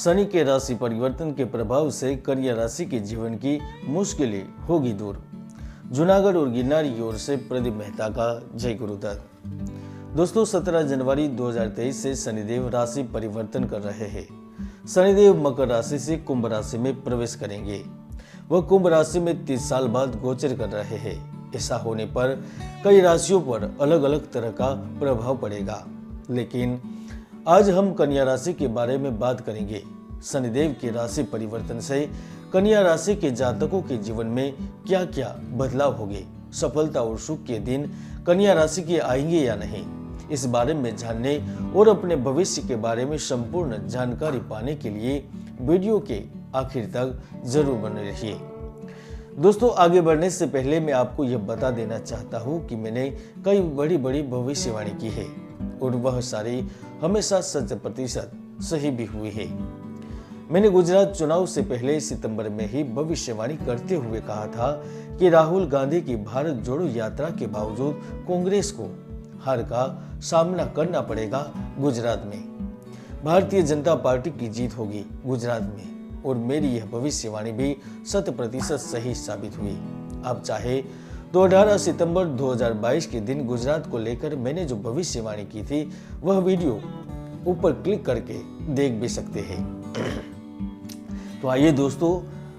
शनि के राशि परिवर्तन के प्रभाव से कन्या राशि के जीवन की मुश्किलें होगी दूर। जूनागढ़ और गिरनार की ओर से प्रदीप मेहता का जय गुरुदत्त। दोस्तों 17 जनवरी 2023 से शनिदेव राशि परिवर्तन कर रहे हैं। शनिदेव मकर राशि से कुंभ राशि में प्रवेश करेंगे। वह कुंभ राशि में 30 साल बाद गोचर कर रहे हैं। ऐसा होने पर कई राशियों पर अलग अलग तरह का प्रभाव पड़ेगा, लेकिन आज हम कन्या राशि के बारे में बात करेंगे। शनिदेव के राशि परिवर्तन से कन्या राशि के जातकों के जीवन में क्या क्या बदलाव होंगे, सफलता और सुख के दिन कन्या राशि के आएंगे या नहीं, इस बारे में जानने और अपने भविष्य के बारे में संपूर्ण जानकारी पाने के लिए वीडियो के आखिर तक जरूर बने रहिए। दोस्तों आगे बढ़ने से पहले मैं आपको यह बता देना चाहता हूं कि मैंने कई बड़ी बड़ी भविष्यवाणी की है और वह सारी हमेशा 100% सही भी हुई है। मैंने गुजरात चुनाव से पहले सितंबर में ही भविष्यवाणी करते हुए कहा था कि राहुल गांधी की भारत जोड़ो यात्रा के बावजूद कांग्रेस को हार का सामना करना पड़ेगा। गुजरात में भारतीय जनता पार्टी की जीत होगी गुजरात में, और मेरी यह भविष्यवाणी भी 100% सही साबित हुई। आप चाहे तो 18 सितंबर 2022 के दिन गुजरात को लेकर मैंने जो भविष्यवाणी की थी वह वीडियो ऊपर क्लिक करके देख भी सकते हैं। तो आइए दोस्तों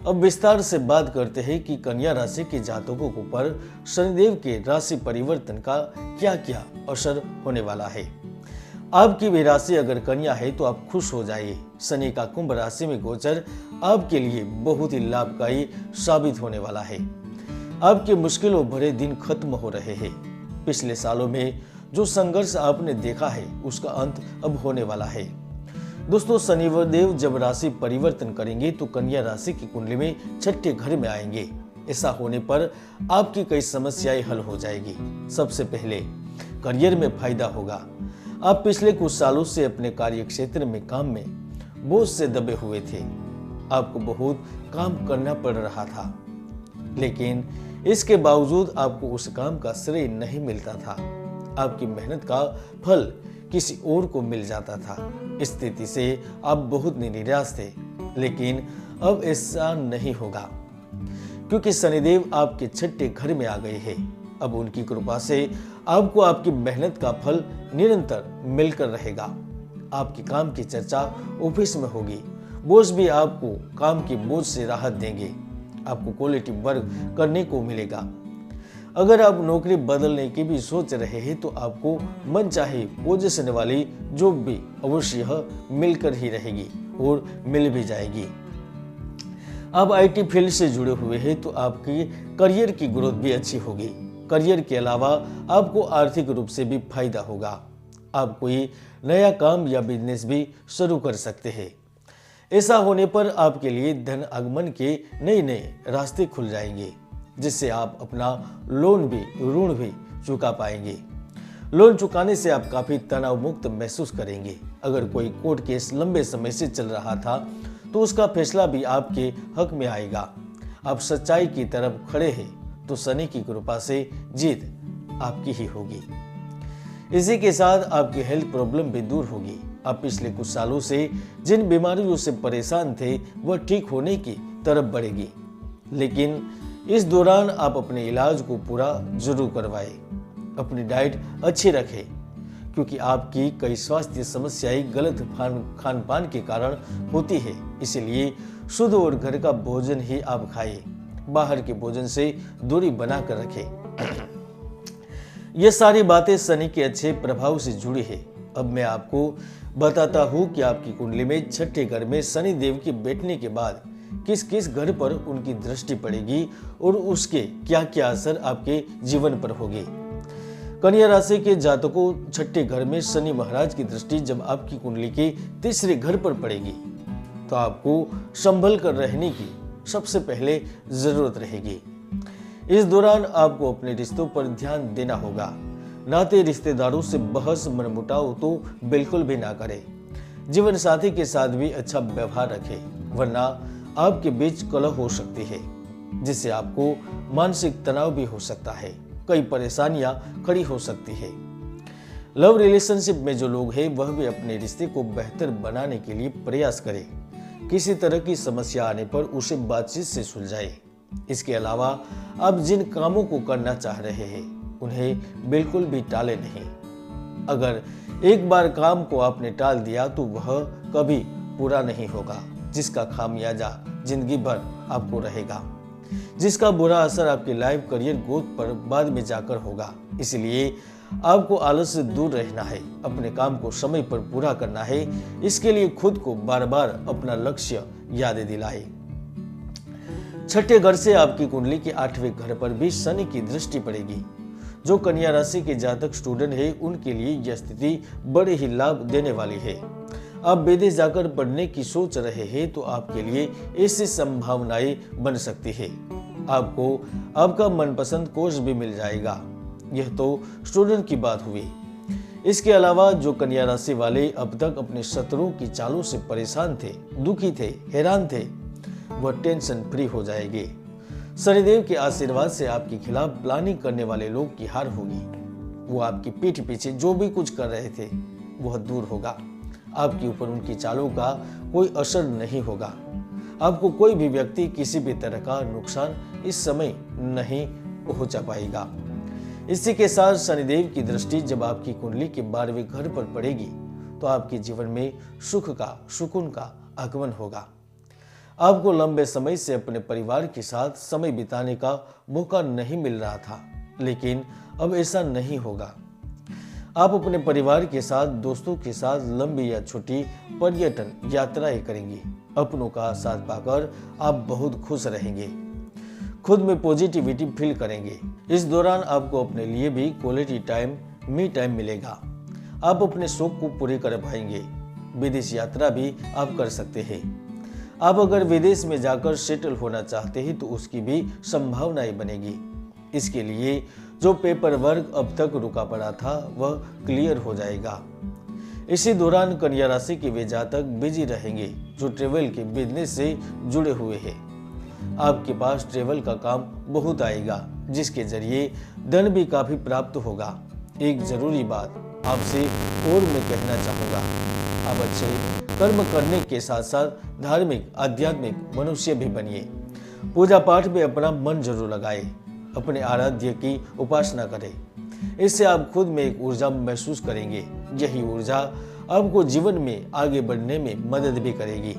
अब विस्तार से बात करते हैं कि कन्या राशि के जातकों के ऊपर शनिदेव के राशि परिवर्तन का क्या क्या असर होने वाला है। आपकी भी राशि अगर कन्या है तो आप खुश हो जाइए। शनि का कुंभ राशि में गोचर आपके लिए बहुत ही लाभकारी साबित होने वाला है। आपके मुश्किलों भरे दिन खत्म हो रहे हैं। पिछले सालों में जो संघर्ष आपने देखा है उसका अंत अब होने वाला है। दोस्तों शनिदेव जब राशि परिवर्तन करेंगे तो कन्या राशि की कुंडली में 6ठे घर में आएंगे। ऐसा होने पर आपकी कई समस्याएं हल हो जाएगी। सबसे पहले करियर में फायदा होगा। आप पिछले कुछ सालों से अपने कार्य क्षेत्र में काम में बोझ से दबे हुए थे। आपको बहुत काम करना पड़ रहा था, लेकिन इसके बावजूद आपको उस काम का श्रेय नहीं मिलता था। आपकी मेहनत का फल किसी और को मिल जाता था। इस स्थिति से आप बहुत निराश थे, लेकिन अब ऐसा नहीं होगा क्योंकि शनिदेव आपके 6ठे घर में आ गए हैं। अब उनकी कृपा से आपको आपकी मेहनत का फल निरंतर मिलकर रहेगा। आपके काम की चर्चा ऑफिस में होगी। बॉस भी आपको काम के बोझ से राहत देंगे। आपको क्वालिटी वर्क करने को मिलेगा। अगर आप नौकरी बदलने की भी सोच रहे हैं तो आपको मनचाही पोजीशन वाली जॉब भी अवश्य मिलकर ही रहेगी और मिल भी जाएगी। आप आईटी फील्ड से जुड़े हुए हैं तो आपकी करियर की ग्रोथ भी अच्छी होगी। करियर के अलावा आपको आर्थिक रूप से भी फायदा होगा। आप कोई नया काम या बिजनेस भी शुरू कर सकते हैं। ऐसा होने पर आपके लिए धन आगमन के नए रास्ते खुल जाएंगे, जिससे आप अपना ऋण भी चुका पाएंगे। लोन चुकाने से आप काफी तनाव मुक्त महसूस करेंगे। अगर कोई कोर्ट केस लंबे समय से चल रहा था तो उसका फैसला भी आपके हक में आएगा। आप सच्चाई की तरफ खड़े हैं तो शनि की कृपा से जीत आपकी ही होगी। इसी के साथ आपकी हेल्थ प्रॉब्लम भी दूर होगी। आप पिछले कुछ सालों से जिन बीमारियों से परेशान थे वह ठीक होने की तरफ बढ़ेगी, लेकिन इस दौरान आप अपने इलाज को पूरा जरूर करवाएं। अपनी डाइट अच्छी रखें क्योंकि आपकी कई स्वास्थ्य समस्याएं गलत खान पान के कारण होती है। इसलिए शुद्ध और घर का भोजन ही आप खाएं। बाहर के भोजन से दूरी बनाकर रखें। ये सारी बातें शनि के अच्छे प्रभाव से जुड़ी है। अब मैं आपको बताता हूँ कि आपकी कुंडली में 6ठे घर में शनि देव के बैठने के बाद किस किस घर पर उनकी दृष्टि पड़ेगी और उसके क्या क्या असर आपके जीवन पर होगी। कन्या राशि के जातकों 6ठे घर में शनि महाराज की दृष्टि जब आपकी कुंडली के 3रे घर पर पड़ेगी तो आपको संभल कर रहने की सबसे पहले जरूरत रहेगी। इस दौरान आपको अपने रिश्तों पर ध्यान देना होगा। नाते रिश्तेदारों से बहस मनमुटाव तो बिल्कुल भी ना करें। जीवन साथी के साथ भी अच्छा व्यवहार रखें, वरना आपके बीच कलह हो सकती है, जिससे आपको मानसिक तनाव भी हो सकता है। कई परेशानियां खड़ी हो सकती है। लव रिलेशनशिप में जो लोग हैं वह भी अपने रिश्ते को बेहतर बनाने के लिए प्रयास करें। किसी तरह की समस्या आने पर उसे बातचीत से सुलझाए। इसके अलावा आप जिन कामों को करना चाह रहे हैं उन्हें बिल्कुल भी टाले नहीं। अगर एक बार काम को आपने टाल दिया तो वह कभी पूरा नहीं होगा, जिसका खामियाजा जिंदगी भर आपको रहेगा, जिसका बुरा असर आपके लाइफ करियर ग्रोथ पर बाद में जाकर होगा। इसलिए आपको आलस से दूर रहना है, अपने काम को समय पर पूरा करना है। इसके लिए खुद को बार बार अपना लक्ष्य याद दिलाए। छठे घर से आपकी कुंडली के 8वें घर पर भी शनि की दृष्टि पड़ेगी। जो कन्या राशि के जातक स्टूडेंट है उनके लिए यह स्थिति बड़े ही लाभ देने वाली है। आप विदेश जाकर पढ़ने की सोच रहे हैं तो आपके लिए ऐसी संभावनाएं बन सकती है। आपको आपका मनपसंद कोर्स भी मिल जाएगा। यह तो स्टूडेंट की बात हुई। इसके अलावा जो कन्या राशि वाले अब तक अपने शत्रुओं की चालों से परेशान थे, दुखी थे, हैरान थे, वह टेंशन फ्री हो जाएंगे। शनिदेव के आशीर्वाद से आपके खिलाफ प्लानिंग करने वाले लोग की हार होगी। वो आपकी पीठ पीछे जो भी कुछ कर रहे थे वह दूर होगा। आपके ऊपर उनकी चालों का कोई असर नहीं होगा। आपको कोई भी व्यक्ति किसी भी तरह का नुकसान इस समय नहीं पहुंचा पाएगा। इसी के साथ शनिदेव की दृष्टि जब आपकी कुंडली के 12वें घर पर पड़ेगी तो आपके जीवन में सुख का, सुकून का आगमन होगा। आपको लंबे समय से अपने परिवार के साथ समय बिताने का मौका नहीं मिल रहा था, लेकिन अब ऐसा नहीं होगा। आप अपने परिवार के साथ, दोस्तों के साथ लंबी या छोटी पर्यटन यात्राएं करेंगे। अपनों का साथ पाकर आप बहुत खुश रहेंगे, खुद में पॉजिटिविटी फील करेंगे। इस दौरान आपको अपने लिए भी क्वालिटी टाइम, मी टाइम मिलेगा। आप अपने शौक को पूरे कर पाएंगे। विदेश यात्रा भी आप कर सकते हैं। आप अगर विदेश में जाकर सेटल होना चाहते हैं तो उसकी भी संभावनाएं बनेगी। इसके लिए जो पेपर वर्क अब तक रुका पड़ा था वह क्लियर हो जाएगा। इसी दौरान कन्या राशि के वे जातक बिजी रहेंगे जो ट्रेवल के बिजनेस से जुड़े हुए हैं। आपके पास ट्रेवल का काम बहुत आएगा, जिसके जरिए धन भी काफी प्राप्त होगा। एक जरूरी बात आपसे और मैं कहना चाहूंगा, आप अच्छे कर्म करने के साथ साथ धार्मिक, आध्यात्मिक मनुष्य भी बनिए। पूजा पाठ में अपना मन जरूर लगाए। अपने आराध्य की उपासना करें। इससे आप खुद में एक ऊर्जा महसूस करेंगे। यही ऊर्जा आपको जीवन में आगे बढ़ने में मदद भी करेगी।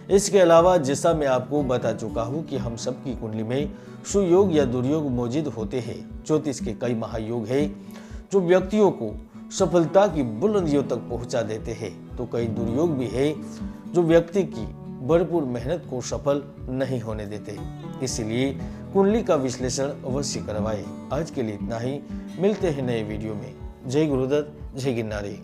इसके अलावा जैसा मैं आपको बता चुका हूँ कि हम सबकी कुंडली में सुयोग या दुर्योग मौजूद होते हैं। ज्योतिष के कई महायोग है जो व्यक्तियों को सफलता की बुलंदियों तक पहुंचा देते हैं, तो कई दुर्योग भी है जो व्यक्ति की भरपूर मेहनत को सफल नहीं होने देते। इसलिए कुंडली का विश्लेषण अवश्य करवाएं। आज के लिए इतना ही। मिलते हैं नए वीडियो में। जय गुरुदत्त, जय गिरनारी।